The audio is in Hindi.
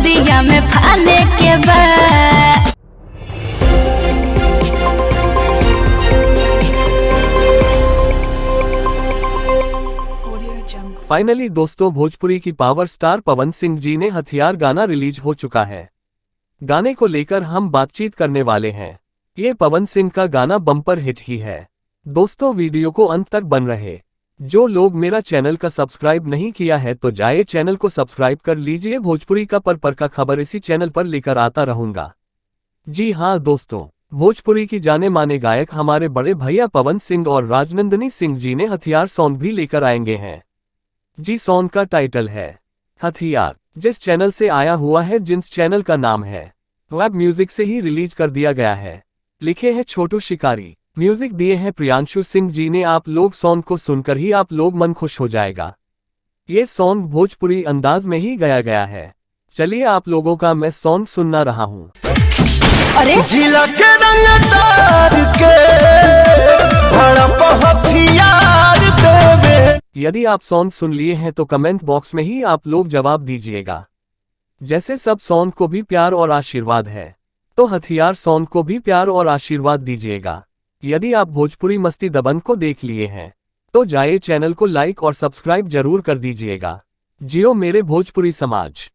गोदिया में फाले के बाद। फाइनली दोस्तों, भोजपुरी की पावर स्टार पवन सिंह जी ने हथियार गाना रिलीज हो चुका है। गाने को लेकर हम बातचीत करने वाले हैं। ये पवन सिंह का गाना बम्पर हिट ही है। दोस्तों, वीडियो को अंत तक बन रहे। जो लोग मेरा चैनल का सब्सक्राइब नहीं किया है तो जाए चैनल को सब्सक्राइब कर लीजिए। भोजपुरी का पर का खबर इसी चैनल पर लेकर आता रहूंगा। जी हाँ दोस्तों, भोजपुरी की जाने माने गायक हमारे बड़े भैया पवन सिंह और राजनंदनी सिंह जी ने हथियार सॉन्ग भी लेकर आएंगे हैं। जी सॉन्ग का टाइटल है हथियार, जिस चैनल से आया हुआ है, जिस चैनल का नाम है वेब म्यूजिक से ही रिलीज कर दिया गया है। लिखे हैं छोटू शिकारी, म्यूजिक दिए हैं प्रियांशु सिंह जी ने। आप लोग सॉन्ग को सुनकर ही आप लोग मन खुश हो जाएगा। ये सॉन्ग भोजपुरी अंदाज में ही गाया गया है। चलिए आप लोगों का मैं सॉन्ग सुनना रहा हूँ। अरे यदि आप सॉन्ग सुन लिए हैं तो कमेंट बॉक्स में ही आप लोग जवाब दीजिएगा। जैसे सब सॉन्ग को भी प्यार और आशीर्वाद है, तो हथियार सॉन्ग को भी प्यार और आशीर्वाद दीजिएगा। यदि आप भोजपुरी मस्ती दबंग को देख लिए हैं तो जाइए चैनल को लाइक और सब्सक्राइब जरूर कर दीजिएगा। जियो मेरे भोजपुरी समाज।